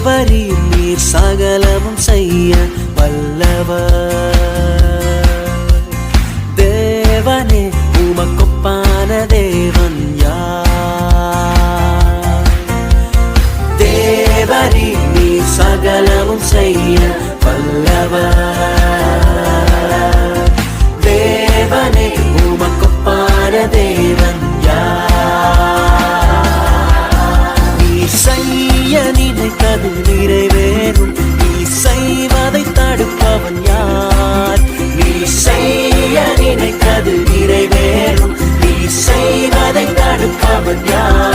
தேவரீர் நீர் சகலமும் செய்ய வல்லவர். தேவனே உமக்கொப்பான தேவன் யார்? தேவரீர் நீர் சகலமும் செய்ய வல்லவர். தேவனே உமக்கொப்பான தேவன் செய்ய நினைத்தது நிறைவேறும். நீ செய்வதை தடுப்பவன் யார்? நீ செய்ய நினைத்தது நிறைவேறும். நீ செய்வதை தடுப்பவன் யார்?